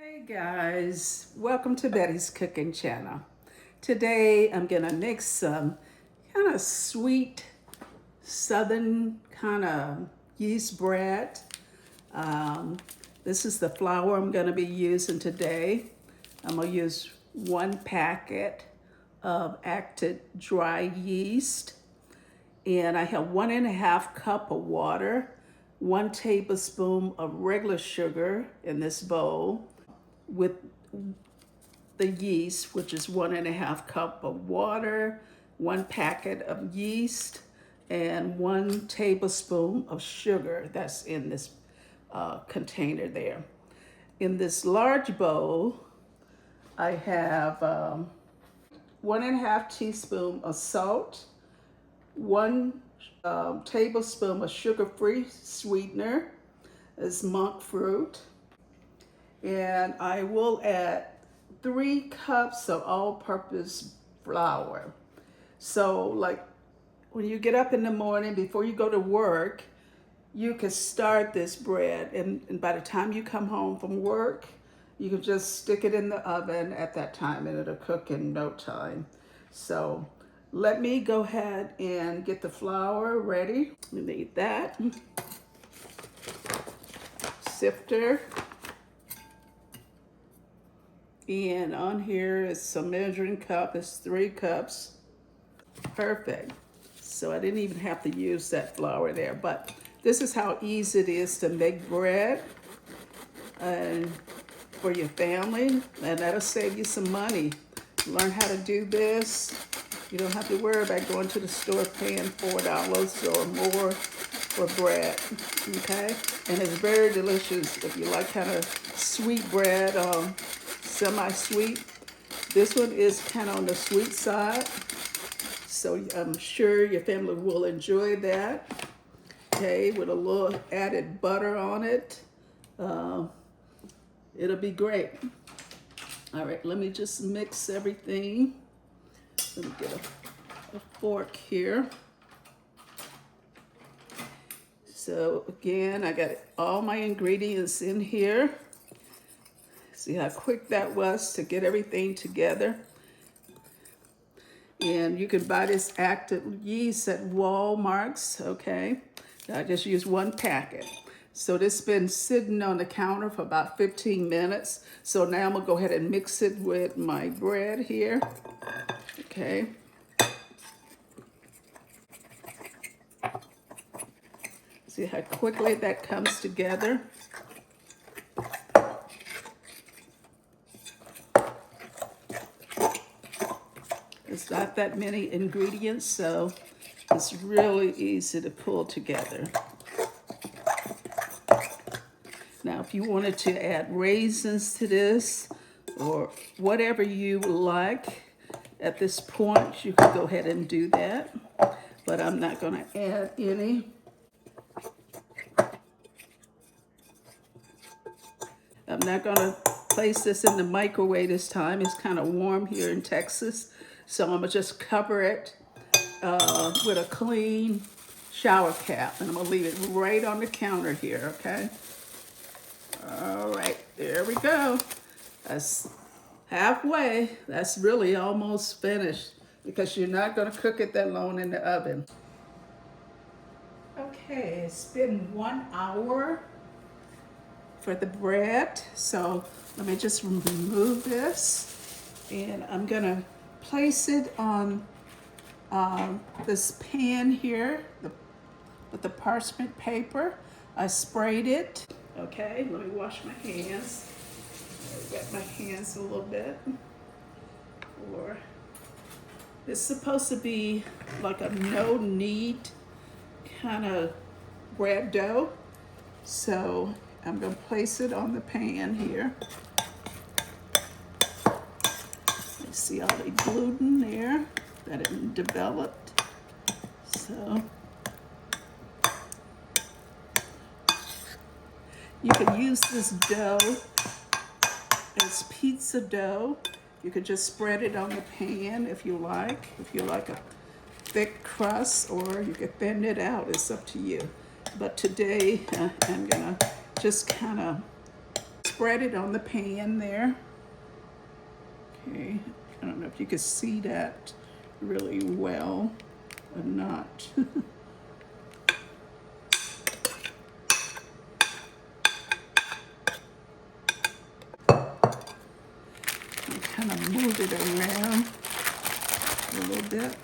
Hey guys, welcome to Betty's Cooking Channel. Today I'm gonna mix some kind of sweet southern kind of yeast bread. This is the flour I'm gonna be using today. I'm gonna use 1 packet of active dry yeast, and I have 1.5 cup of water, 1 tablespoon of regular sugar in this bowl, with the yeast, which is 1.5 cup of water, 1 packet of yeast, and 1 tablespoon of sugar that's in this container there. In this large bowl, I have 1.5 teaspoon of salt, 1 tablespoon of sugar-free sweetener, is monk fruit, and I will add 3 cups of all-purpose flour. So like when you get up in the morning before you go to work, you can start this bread, and by the time you come home from work, you can just stick it in the oven at that time and it'll cook in no time. So let me go ahead and get the flour ready. We need that. Sifter. And on here is some measuring cup. It's 3 cups. Perfect. So I didn't even have to use that flour there, but this is how easy it is to make bread for your family, and that'll save you some money. Learn how to do this. You don't have to worry about going to the store paying $4 or more for bread, okay? And it's very delicious if you like kind of sweet bread, semi-sweet. This one is kind of on the sweet side, so I'm sure your family will enjoy that. Okay, with a little added butter on it. It'll be great. All right, let me just mix everything. Let me get a fork here. So again, I got all my ingredients in here. See how quick that was to get everything together. And you can buy this active yeast at Walmart's, okay? I just used 1 packet. So this has been sitting on the counter for about 15 minutes. So now I'm gonna go ahead and mix it with my bread here, okay? See how quickly that comes together? It's not that many ingredients, so it's really easy to pull together. Now, if you wanted to add raisins to this or whatever you like at this point, you could go ahead and do that, but I'm not going to add any. I'm not going to place this in the microwave this time. It's kind of warm here in Texas, so I'm going to just cover it with a clean shower cap, and I'm going to leave it right on the counter here, okay? All right, there we go. That's halfway. That's really almost finished because you're not going to cook it that long in the oven. Okay, it's been 1 hour for the bread. So let me just remove this, and I'm going to place it on this pan here with the parchment paper. I sprayed it. Okay, let me wash my hands. I wet my hands a little bit. It's supposed to be like a no-knead kind of bread dough. So I'm going to place it on the pan here. You see all the gluten there that it developed. So you can use this dough as pizza dough. You could just spread it on the pan if you like a thick crust, or you could thin it out. It's up to you. But today I'm gonna just kind of spread it on the pan there. Okay, I don't know if you can see that really well or not. Kind of move it around a little bit.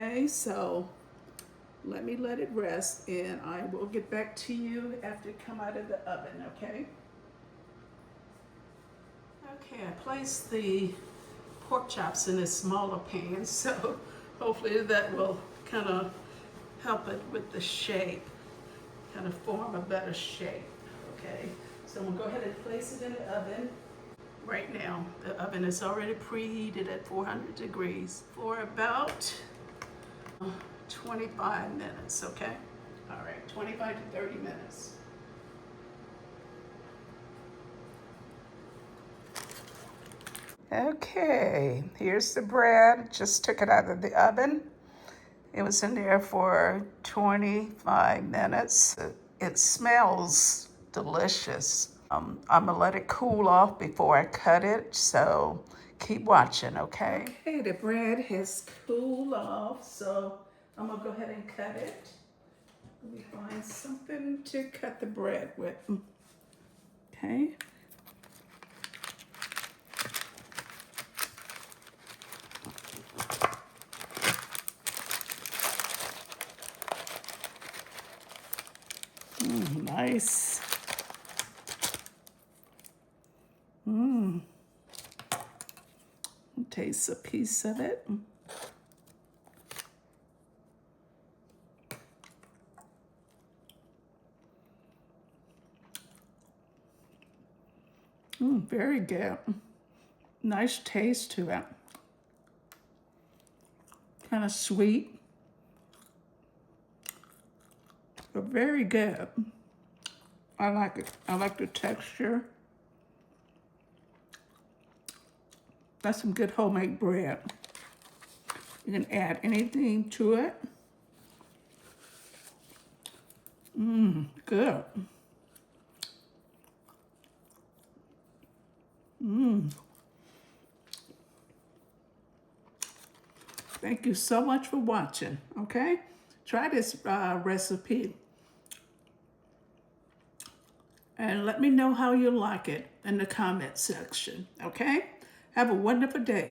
Okay, so let it rest and I will get back to you after it come out of the oven, okay? Okay, I placed the pork chops in a smaller pan, so hopefully that will kind of help it with the shape, kind of form a better shape, okay? So I'm gonna go ahead and place it in the oven. Right now, the oven is already preheated at 400 degrees for about 25 minutes, okay? All right, 25 to 30 minutes. Okay, here's the bread. Just took it out of the oven. It was in there for 25 minutes. It smells delicious. I'm gonna let it cool off before I cut it, so keep watching, okay? Okay, the bread has cooled off, so I'm gonna go ahead and cut it. Let me find something to cut the bread with. Okay. Nice. Taste a piece of it. Very good. Nice taste to it. Kind of sweet, but very good. I like it. I like the texture. That's some good homemade bread. You can add anything to it. Good. Thank you so much for watching, okay? Try this recipe and let me know how you like it in the comment section, okay? Have a wonderful day.